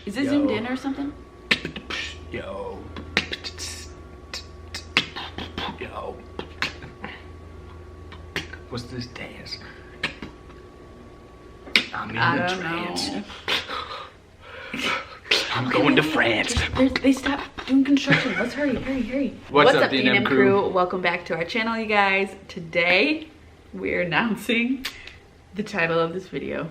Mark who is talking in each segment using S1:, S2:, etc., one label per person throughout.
S1: Is it zoomed in or something?
S2: Yo. Yo. What's this dance? I'm in the trance. I'm going to France.
S1: They stopped doing construction. Let's hurry.
S2: What's up, D&M crew?
S1: Welcome back to our channel, you guys. Today, we're announcing the title of this video.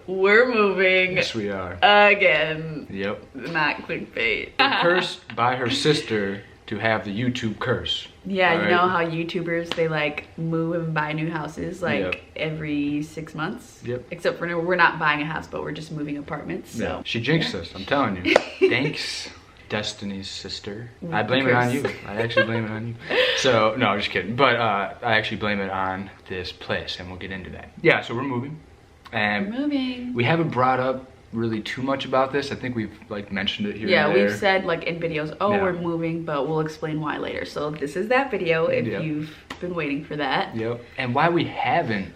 S1: We're moving.
S2: Yes, we are.
S1: Again.
S2: Yep.
S1: Not clickbait.
S2: Cursed by her sister to have the YouTube curse.
S1: Yeah,
S2: All
S1: you
S2: right?
S1: know how YouTubers, they like move and buy new houses like every 6 months?
S2: Yep.
S1: Except for we're not buying a house, but we're just moving apartments. So.
S2: Yeah. She jinxed us, I'm telling you. Thanks, Destiny's sister. I blame it on you. I actually blame it on you. So, no, just kidding. But I actually blame it on this place, and we'll get into that. Yeah, so we're moving. And
S1: we're moving.
S2: We haven't brought up really too much about this. I think we've like mentioned it here.
S1: Yeah,
S2: and there.
S1: we've said like in videos, oh, we're moving, but we'll explain why later. So this is that video if you've been waiting for that.
S2: Yep. And why we haven't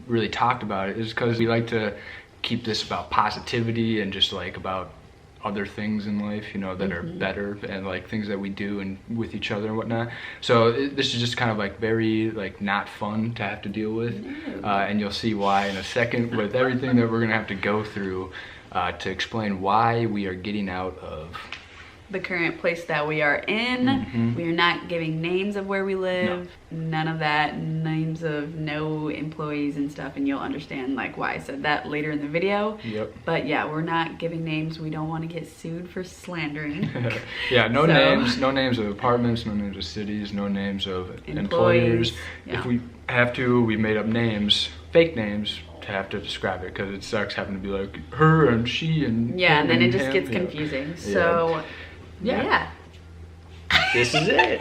S2: really talked about it is because we like to keep this about positivity and just like about other things in life, you know, that are better, and like things that we do and with each other and whatnot. So this is just kind of like very like not fun to have to deal with, and you'll see why in a second with everything that we're gonna have to go through to explain why we are getting out of
S1: the current place that we are in. We are not giving names of where we live. None of that, names of no employees and stuff, and you'll understand like why I said that later in the video. But yeah, we're not giving names. We don't want to get sued for slandering.
S2: Yeah, no names of apartments, no names of cities, no names of employers. If we have to, we made up names, fake names, to have to describe it, because it sucks having to be like her and she and
S1: and then it just gets confusing. So yeah.
S2: This is it.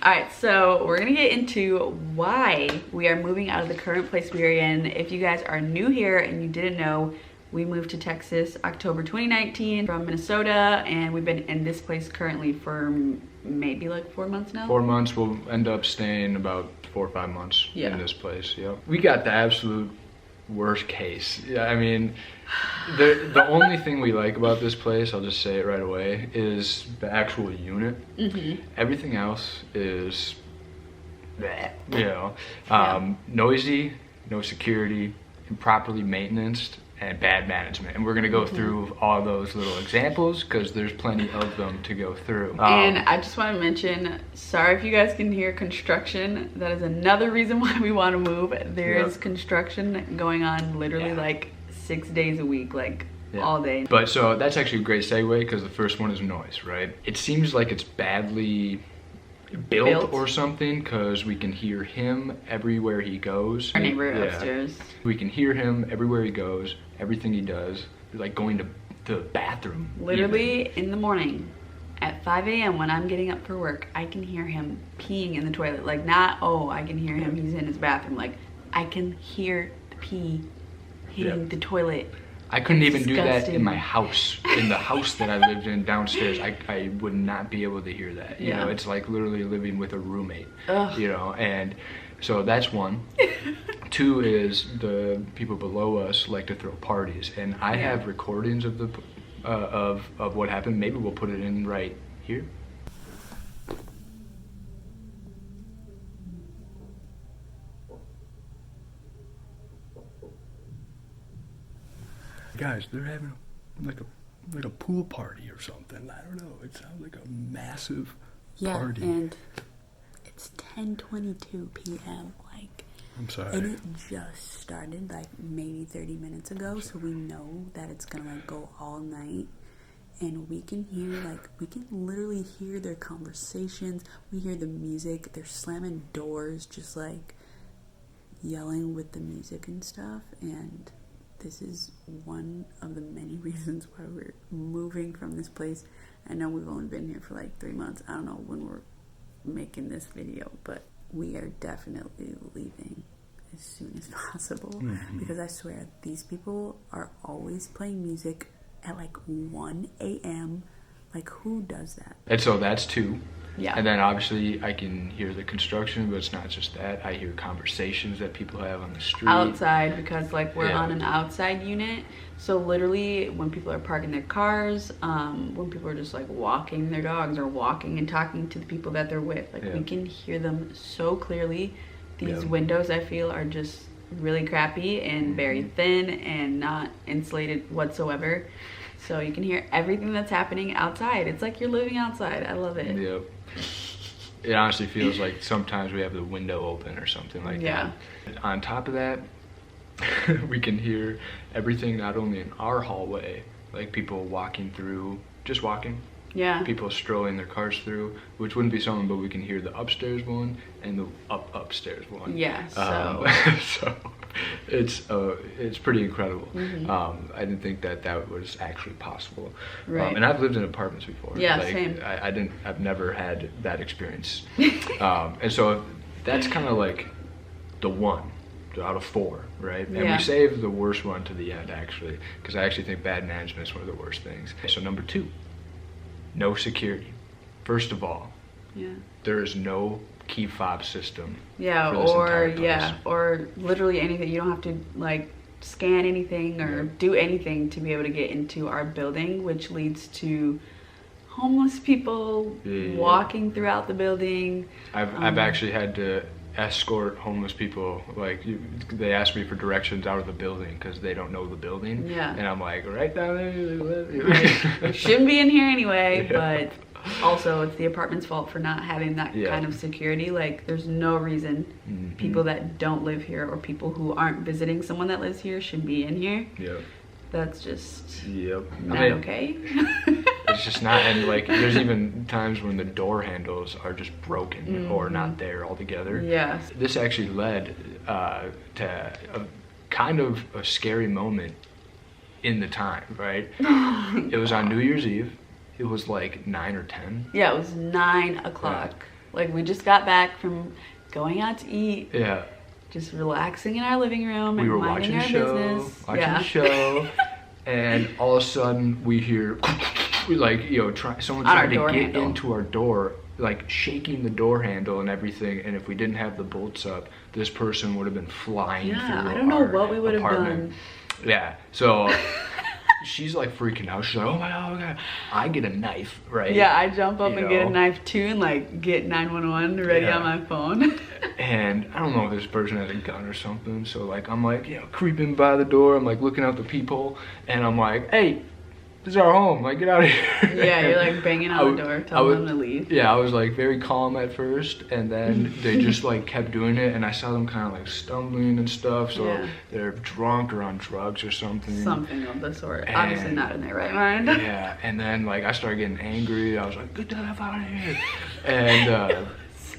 S1: Alright, so we're gonna get into why we are moving out of the current place we are in. If you guys are new here and you didn't know, we moved to Texas October 2019 from Minnesota, and we've been in this place currently for maybe like 4 months now.
S2: 4 months. We'll end up staying about 4 or 5 months in this place. We got the absolute worst case. I mean, the only thing we like about this place, I'll just say it right away, is the actual unit. Everything else is noisy, no security, improperly maintained, and bad management. And we're gonna go through all those little examples because there's plenty of them to go through.
S1: And I just want to mention, sorry if you guys can hear construction. That is another reason why we want to move. There is construction going on literally like 6 days a week, like all day.
S2: But so that's actually a great segue, because the first one is noise, right? It seems like it's badly built or something, because we can hear him everywhere he goes.
S1: Our neighbor upstairs.
S2: We can hear him everywhere he goes, everything he does, like going to the bathroom.
S1: Literally in the morning at 5 a.m. when I'm getting up for work, I can hear him peeing in the toilet. Like not, oh, I can hear him, he's in his bathroom. Like I can hear the pee hitting the toilet.
S2: I couldn't even do that in my house. In the house that I lived in downstairs, I would not be able to hear that. You know, it's like literally living with a roommate. You know, and so that's one. Two is the people below us like to throw parties, and I have recordings of the of what happened. Maybe we'll put it in right here. Guys, they're having like a pool party or something. I don't know. It sounds like a massive party.
S1: And it's 10:22 p.m. Like,
S2: I'm sorry.
S1: And it just started like maybe 30 minutes ago, so we know that it's gonna like go all night. And we can literally hear their conversations. We hear the music. They're slamming doors, just like yelling with the music and stuff. And this is one of the many reasons why we're moving from this place. I know we've only been here for like 3 months. I don't know when we're making this video, but we are definitely leaving as soon as possible. Because I swear, these people are always playing music at like 1 a.m. Like, who does that?
S2: And so that's two.
S1: Yeah.
S2: And then obviously I can hear the construction, but it's not just that. I hear conversations that people have on the street.
S1: Outside, because like we're on an outside unit. So literally when people are parking their cars, when people are just like walking their dogs or walking and talking to the people that they're with, like we can hear them so clearly. These windows, I feel, are just really crappy and very thin and not insulated whatsoever. So you can hear everything that's happening outside. It's like you're living outside. I love it.
S2: Yep. It honestly feels like sometimes we have the window open or something like that. On top of that, we can hear everything not only in our hallway, like people walking through, just walking.
S1: Yeah.
S2: People strolling their cars through, which wouldn't be someone, but we can hear the upstairs one and the upstairs one.
S1: Yeah. So,
S2: so it's pretty incredible. I didn't think that was actually possible.
S1: Right.
S2: And I've lived in apartments before.
S1: Yeah,
S2: like,
S1: same.
S2: I've never had that experience. And so that's kind of like the one out of 4, right? And we saved the worst one to the end, actually, because I actually think bad management is one of the worst things. So number 2. No security. First of all, there is no key fob system.
S1: Yeah,
S2: for this entire place.
S1: or literally anything. You don't have to like scan anything or do anything to be able to get into our building, which leads to homeless people walking throughout the building.
S2: I've actually had to escort homeless people. Like they ask me for directions out of the building because they don't know the building. Yeah. And I'm like, right down there.
S1: Right. We shouldn't be in here anyway, but also it's the apartment's fault for not having that kind of security. Like there's no reason people that don't live here or people who aren't visiting someone that lives here should be in here. Yep. That's just not okay.
S2: It's just not, and like there's even times when the door handles are just broken or not there altogether. Yeah. This actually led to a kind of a scary moment in the time, right? It was on New Year's Eve. It was like 9 or 10.
S1: Yeah, it was 9 o'clock. Yeah. Like we just got back from going out to eat. Yeah. Just relaxing in our living room and minding our business.
S2: Watching the show, and all of a sudden we hear, like, someone trying to get into our door, like shaking the door handle and everything. And if we didn't have the bolts up, this person would have been flying through.
S1: I don't know what we would have done.
S2: Yeah, so she's like freaking out. She's like, oh my God. I get a knife, right?
S1: Yeah, I jump up and get a knife too and like get 911 ready on my phone.
S2: And I don't know if this person has a gun or something. So like, I'm like, creeping by the door. I'm like looking out the peephole and I'm like, hey, this is our home. Like, get out of here.
S1: Yeah, you're like banging on the door, telling them to leave.
S2: Yeah, I was like very calm at first, and then they just like kept doing it, and I saw them kind of like stumbling and stuff. So they're drunk or on drugs or something.
S1: Something of the sort. And obviously not in their right mind.
S2: Yeah, and then like I started getting angry. I was like, get the hell out of here. And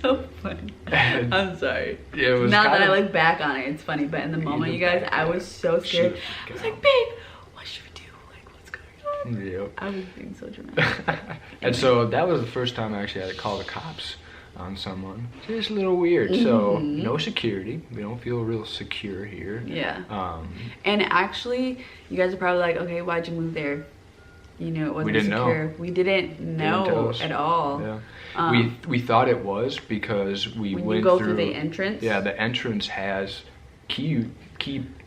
S1: so funny. I'm sorry. It was now that I look back on it, it's funny. But in the moment, you guys, I was so scared. I was like, babe, what should we do? Like, what's going on? Yep. I was being so dramatic.
S2: And so that was the first time I actually had to call the cops on someone. It's just a little weird. So no security. We don't feel real secure here.
S1: Yeah. And actually, you guys are probably like, okay, why'd you move there? It wasn't secure. We didn't know at all. Yeah.
S2: We thought it was because we went
S1: you go through the entrance.
S2: Yeah, the entrance has key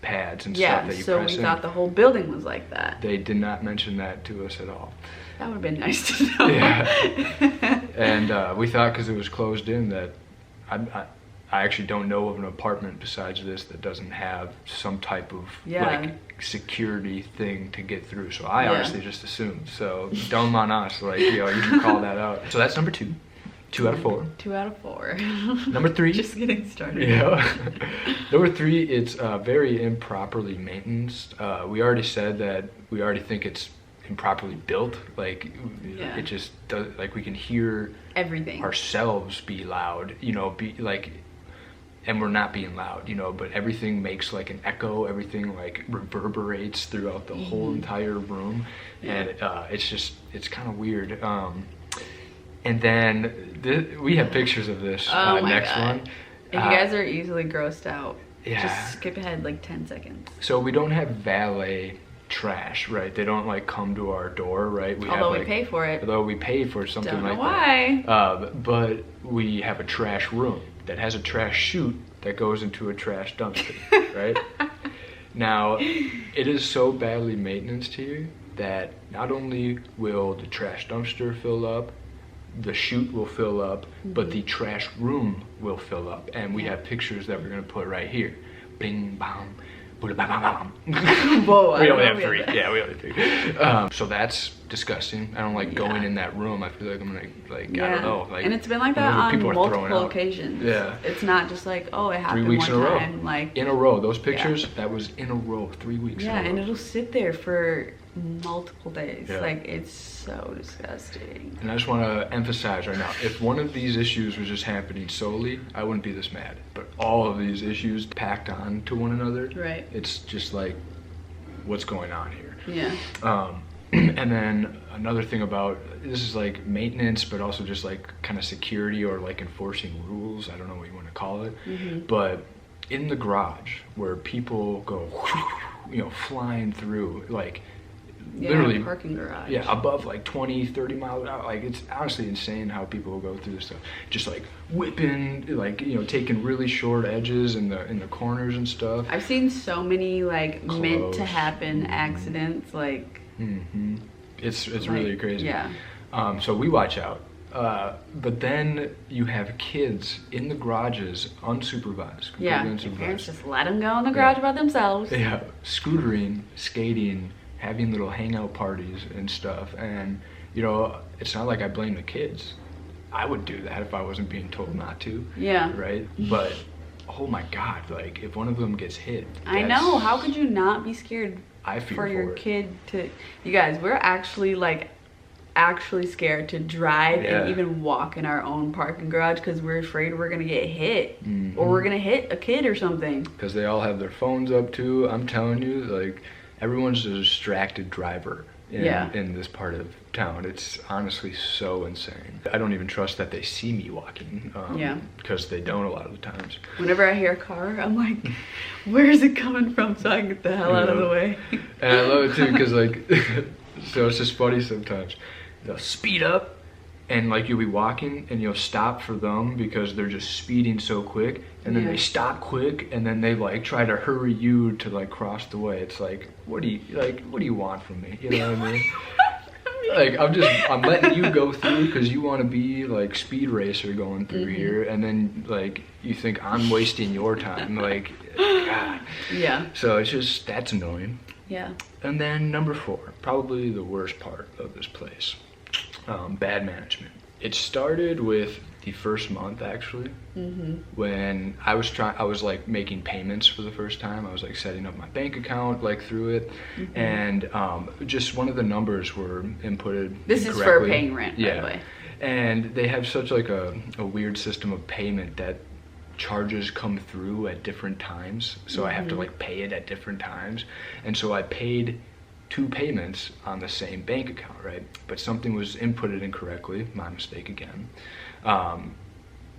S2: pads and stuff that you press in.
S1: Yeah, so we thought the whole building was like that.
S2: They did not mention that to us at all.
S1: That would have been nice to know.
S2: Yeah. And we thought because it was closed in that I actually don't know of an apartment besides this that doesn't have some type of like security thing to get through. So I honestly just assumed. So dumb on us, like you can call that out. So that's number 2. 2 out of 4.
S1: 2 out of 4.
S2: Number 3.
S1: Just getting started.
S2: Yeah. Number 3, it's very improperly maintenance. We already said that we already think it's improperly built. Like it just does. Like we can hear
S1: everything
S2: ourselves be loud. Be like. And we're not being loud, but everything makes like an echo. Everything like reverberates throughout the whole entire room. And it's kind of weird. And then we have pictures of this next one.
S1: If you guys are easily grossed out, just skip ahead like 10 seconds.
S2: So we don't have valet trash, right? They don't like come to our door, right?
S3: Although we pay for it.
S2: Although we pay for something
S3: Don't know
S2: like
S3: why.
S2: that. But we have a trash room that has a trash chute that goes into a trash dumpster, right? Now, it is so badly maintenance here that not only will the trash dumpster fill up, the chute will fill up, but the trash room will fill up. And we have pictures that we're going to put right here. Bing, bang.
S3: Whoa,
S2: We only have 3. Yeah, we only have 3. So that's disgusting. I don't like going in that room. I feel like I'm gonna I don't know. Like,
S3: and it's been like that on
S2: people are throwing
S3: multiple
S2: out.
S3: occasions.
S2: Yeah.
S3: It's not just like, oh, it
S2: 3
S3: happened
S2: weeks
S3: one
S2: in a row.
S3: time. Like,
S2: in a row. Those pictures, that was in a row. 3 weeks in a row.
S3: and it'll sit there for multiple days.
S2: Yeah.
S3: Like, it's so disgusting.
S2: And I just want to emphasize right now, if one of these issues was just happening solely, I wouldn't be this mad. But all of these issues packed on to one another,
S3: Right.
S2: it's just like, what's going on here?
S3: Yeah.
S2: And then another thing about, this is like maintenance, but also just like kind of security or like enforcing rules. I don't know what you want to call it. But in the garage where people go, flying through, like, literally
S3: parking garage.
S2: Yeah, above like 20, 30 miles an hour. Like, it's honestly insane how people will go through this stuff. Just like whipping, like, taking really short edges in the corners and stuff.
S3: I've seen so many like meant to
S2: Close.
S3: happen accidents. Like,
S2: It's really crazy.
S3: Yeah.
S2: So we watch out. But then you have kids in the garages, unsupervised. completely
S3: Yeah.
S2: unsupervised.
S3: Parents just let them go in the garage by themselves.
S2: Yeah, scootering, skating, having little hangout parties and stuff. And, it's not like I blame the kids. I would do that if I wasn't being told not to.
S3: Yeah.
S2: Right? But, oh my God, like, if one of them gets hit.
S3: I know. How could you not be scared
S2: I fear
S3: for your
S2: it.
S3: kid to... You guys, we're actually scared to drive and even walk in our own parking garage because we're afraid we're gonna get hit or we're gonna hit a kid or something.
S2: Because they all have their phones up too. I'm telling you, like, everyone's a distracted driver in this part of town. It's honestly so insane. I don't even trust that they see me walking. Because they don't a lot of the times.
S3: Whenever I hear a car, I'm like, where is it coming from so I can get the hell out of the way?
S2: And I love it too because, like, so it's just funny sometimes. They'll speed up and, like, you'll be walking and you'll stop for them because they're just speeding so quick, and then they stop quick and then they, like, try to hurry you to, like, cross the way. It's like, what do you want from me? You know what I mean? Like, I'm letting you go through because you want to be like speed racer going through here, and then, like, you think I'm wasting your time. Like, God.
S3: Yeah.
S2: So it's just, that's annoying.
S3: Yeah.
S2: And then number 4, probably the worst part of this place, bad management. It started with the first month, actually, when I was like making payments for the first time. I was like setting up my bank account, like, through it, and just one of the numbers were inputted
S3: This is for paying rent, by the way.
S2: And they have such like a weird system of payment that charges come through at different times, so I have to, like, pay it at different times. And so I paid 2 payments on the same bank account, right? But something was inputted incorrectly, my mistake again.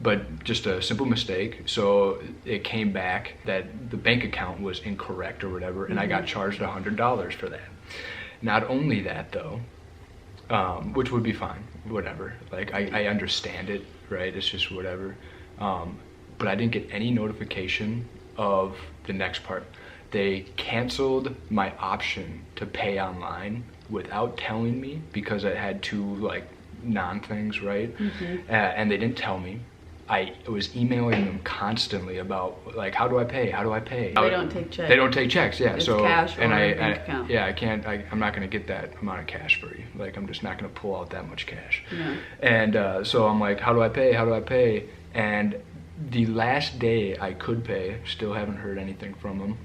S2: But just a simple mistake, so it came back that the bank account was incorrect or whatever, and I got charged $100 for that. Not only that, though, which would be fine, whatever. Like, I understand it, right? It's just whatever. But I didn't get any notification of the next part. They canceled my option to pay online without telling me because I had 2, like, non-things, right? And they didn't tell me. I was emailing them constantly about, like, how do I pay? How do I pay?
S3: They don't take checks.
S2: They don't take checks, yeah.
S3: It's
S2: so
S3: cash or
S2: and
S3: a bank account.
S2: Yeah, I'm not gonna get that amount of cash for you. Like, I'm just not gonna pull out that much cash.
S3: Yeah.
S2: And so I'm like, how do I pay? How do I pay? And the last day I could pay, still haven't heard anything from them.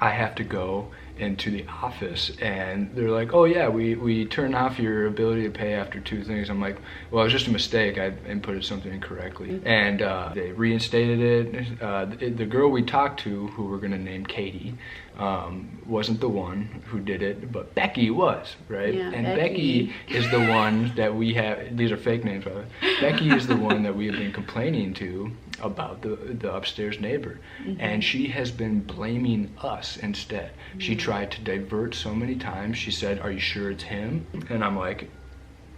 S2: I have to go into the office and they're like, oh yeah, we turn off your ability to pay after 2 things. I'm like, well, it was just a mistake. I inputted something incorrectly. And they reinstated it. The girl we talked to, who we're gonna name Katie, wasn't the one who did it, but Becky was, right?
S3: Yeah,
S2: and Becky is the one that we have, these are fake names by the way. Becky is the one that we have been complaining to about the upstairs neighbor. And she has been blaming us instead. She tried to divert so many times. She said, "Are you sure it's him?" And I'm like,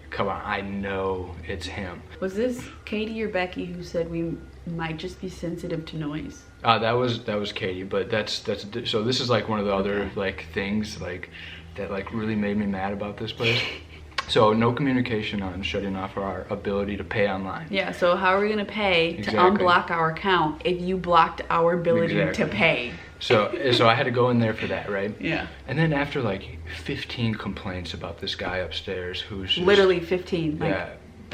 S2: come on, I know it's him.
S3: Was this Katie or Becky who said we might just be sensitive to noise?
S2: That was Katie, but that's so this is like one of the other like things like that like really made me mad about this place. So no communication on shutting off our ability to pay online.
S3: Yeah, so how are we gonna pay to unblock our account if you blocked our ability to pay?
S2: So I had to go in there for that, right?
S3: Yeah.
S2: And then after like 15 complaints about this guy upstairs who's just,
S3: literally 15. Like,
S2: yeah.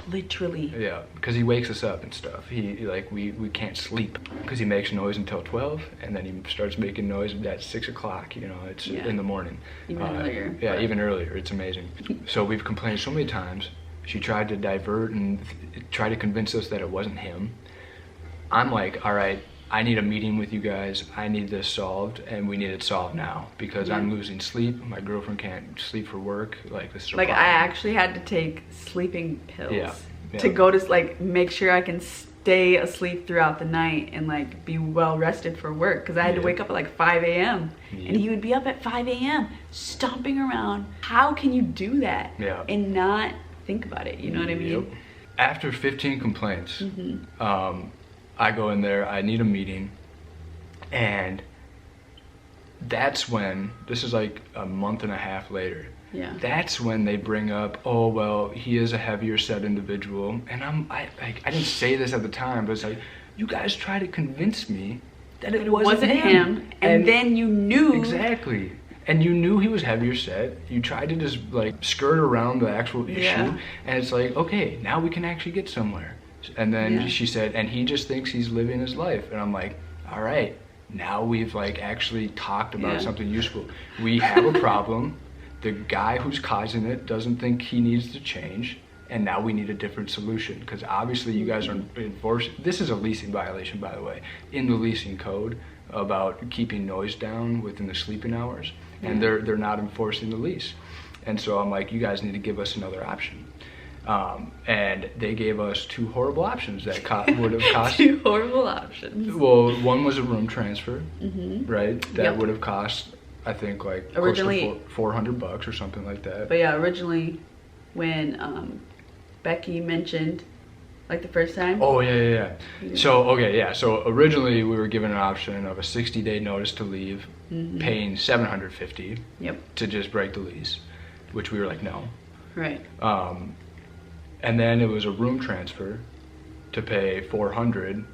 S3: Literally.
S2: Yeah, because he wakes us up and stuff. He like we can't sleep because he makes noise until 12, and then he starts making noise at 6 o'clock. You know, it's in the morning.
S3: Even earlier.
S2: Yeah, even earlier. It's amazing. So we've complained so many times. She tried to divert and try to convince us that it wasn't him. I'm like, all right, I need a meeting with you guys. I need this solved, and we need it solved now because I'm losing sleep. My girlfriend can't sleep for work. Like, this is a
S3: like
S2: problem.
S3: I actually had to take sleeping pills
S2: Yeah.
S3: to go to like make sure I can stay asleep throughout the night and like be well rested for work because I had to wake up at like 5 a.m. and he would be up at 5 a.m. stomping around. How can you do that and not think about it? You know what I mean?
S2: After 15 complaints, I go in there, I need a meeting, and that's when, this is like a month and a half later, that's when they bring up, oh, well, he is a heavier set individual, and I didn't say this at the time, but it's like, you guys try to convince me that it wasn't him,
S3: and then you knew.
S2: Exactly. And you knew he was heavier set. You tried to just like skirt around the actual issue, and it's like, okay, now we can actually get somewhere. And then she said, and he just thinks he's living his life. And I'm like, all right, now we've like actually talked about something useful. We have a problem. The guy who's causing it doesn't think he needs to change. And now we need a different solution because obviously you guys are enforcing. This is a leasing violation, by the way, in the leasing code about keeping noise down within the sleeping hours. And they're not enforcing the lease. And so I'm like, you guys need to give us another option. And they gave us two horrible options that would have cost.
S3: Two horrible options.
S2: Well, one was a room transfer, right? That would have cost, I think, like
S3: originally
S2: close to $400 or something like that.
S3: But yeah, originally when Becky mentioned, like the first time.
S2: Oh yeah. So So originally we were given an option of a 60-day notice to leave, paying $750 to just break the lease, which we were like, no.
S3: Right.
S2: And then it was a room transfer to pay $400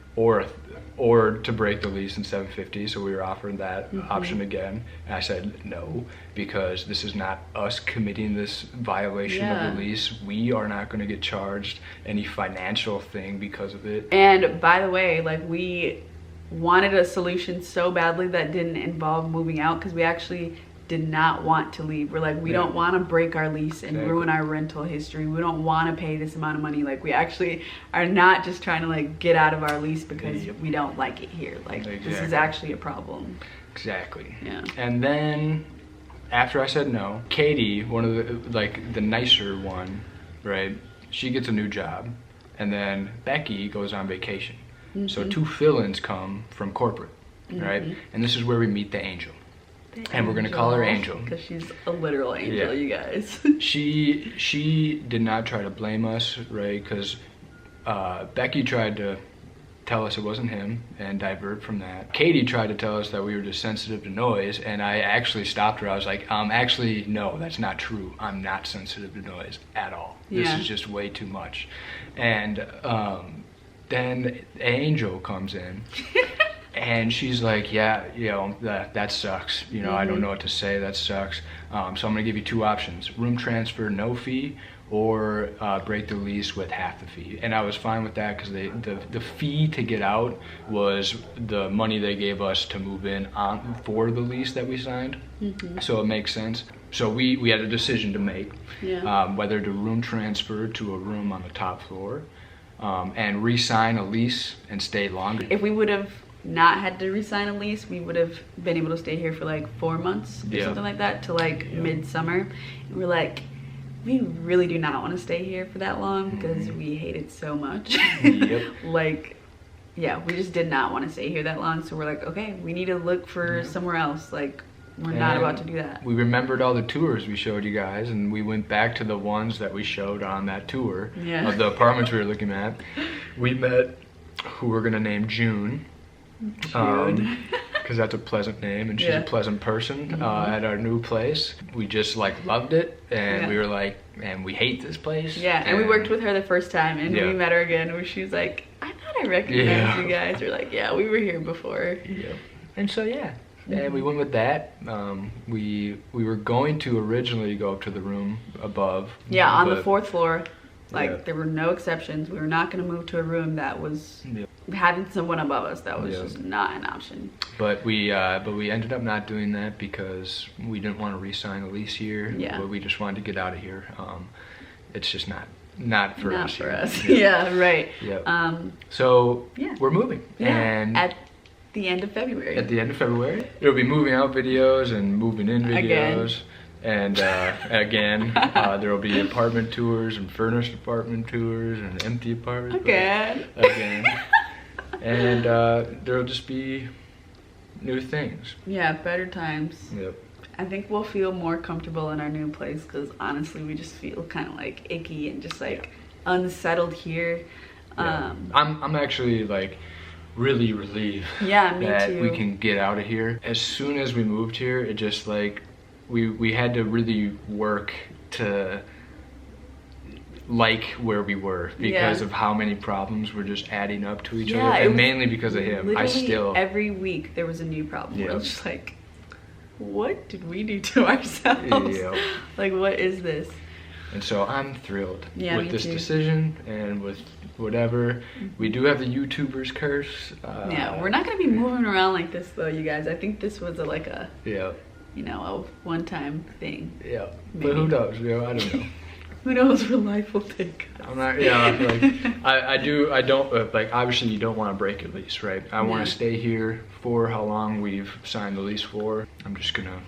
S2: or to break the lease in $750. So we were offered that option again. And I said no, because this is not us committing this violation of the lease. We are not going to get charged any financial thing because of it.
S3: And by the way, like we wanted a solution so badly that didn't involve moving out because we actually did not want to leave. We're like, we don't want to break our lease and ruin our rental history. We don't want to pay this amount of money. Like, we actually are not just trying to like get out of our lease because we don't like it here. Like, this is actually a problem.
S2: Exactly.
S3: Yeah.
S2: And then after I said no, Katie, one of the nicer one, right? She gets a new job, and then Becky goes on vacation. So two fill-ins come from corporate, right? And this is where we meet the angel. And we're gonna call her Angel
S3: because she's a literal angel, you guys.
S2: She did not try to blame us, right? Because Becky tried to tell us it wasn't him and divert from that. Katie tried to tell us that we were just sensitive to noise, and I actually stopped her. I was like, actually, no, that's not true. I'm not sensitive to noise at all. This is just way too much. And then Angel comes in. And she's like, yeah, you know, that sucks. You know, I don't know what to say. That sucks. So I'm going to give you two options. Room transfer, no fee, or break the lease with half the fee. And I was fine with that because the fee to get out was the money they gave us to move in on for the lease that we signed. So it makes sense. So we had a decision to make, whether to room transfer to a room on the top floor and re-sign a lease and stay longer.
S3: If we would have not had to re-sign a lease, we would have been able to stay here for like 4 months or something like that to like midsummer. And we're like, we really do not want to stay here for that long because we hate it so much. Like, yeah, we just did not want to stay here that long. So we're like, okay, we need to look for somewhere else. Like, we're not about to do that.
S2: We remembered all the tours we showed you guys, and we went back to the ones that we showed on that tour of the apartments we were looking at. We met who we're gonna name June. Because that's a pleasant name, and she's a pleasant person. At our new place, we just like loved it, and we were like, man, we hate this place.
S3: Yeah, and we worked with her the first time, and we met her again, where she was like, I thought I recognized you guys. We're like, yeah, we were here before.
S2: Yeah, and so and we went with that. We were going to originally go up to the room above.
S3: Yeah, on the 4th floor. Like, there were no exceptions. We were not going to move to a room that was having someone above us. That was just not an option.
S2: But we ended up not doing that because we didn't want to re-sign a lease here.
S3: Yeah.
S2: But we just wanted to get out of here. It's just not for us.
S3: Not for us. Yeah, right.
S2: Yeah. So we're moving.
S3: Yeah.
S2: And
S3: at the end of February.
S2: At the end of February, there'll be moving out videos and moving in videos. And again, there will be apartment tours and furnished apartment tours and empty apartments. Again. And there will just be new things.
S3: Yeah, better times.
S2: Yep.
S3: I think we'll feel more comfortable in our new place because honestly, we just feel kind of like icky and just like unsettled here.
S2: I'm actually like really relieved that we can get out of here. As soon as we moved here, it just like we had to really work to like where we were because of how many problems were just adding up to each other, and mainly because of him.
S3: Every week there was a new problem. I was just like, what did we do to ourselves? Like, what is this?
S2: And so I'm thrilled with this decision and with whatever. We do have the YouTuber's curse.
S3: We're not gonna be moving around like this though, you guys. I think this was a one-time thing.
S2: Yeah, maybe. But who knows? I don't know.
S3: Who knows where life will take us.
S2: I'm not. I don't. Like, obviously, you don't want to break your lease, right? I want to stay here for how long we've signed the lease for. I'm just gonna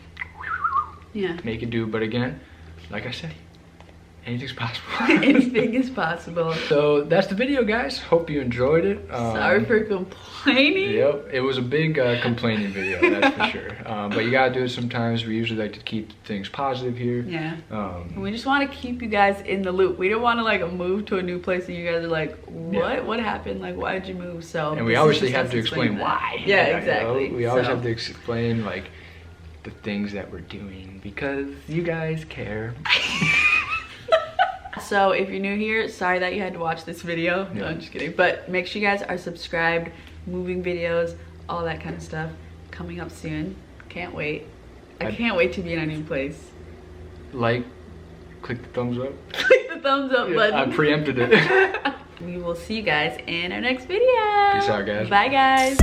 S2: make it do. But again, like I said, anything's possible.
S3: Anything is possible.
S2: So that's the video, guys. Hope you enjoyed it.
S3: Sorry for complaining.
S2: Yep, it was a big complaining video, that's for sure. But you gotta do it sometimes. We usually like to keep things positive here.
S3: Yeah. We just want to keep you guys in the loop. We don't want to like move to a new place and you guys are like, what? What happened? Like, why did you move? So.
S2: And we obviously have to explain why.
S3: Yeah, exactly.
S2: We always have to explain like the things that we're doing because you guys care.
S3: So if you're new here, sorry that you had to watch this video. No, I'm just kidding. But make sure you guys are subscribed, moving videos, all that kind of stuff coming up soon. Can't wait. I can't wait to be in a new place.
S2: Like, click the thumbs up.
S3: Click the thumbs up button.
S2: I preempted it.
S3: We will see you guys in our next video.
S2: Peace out, guys.
S3: Bye, guys.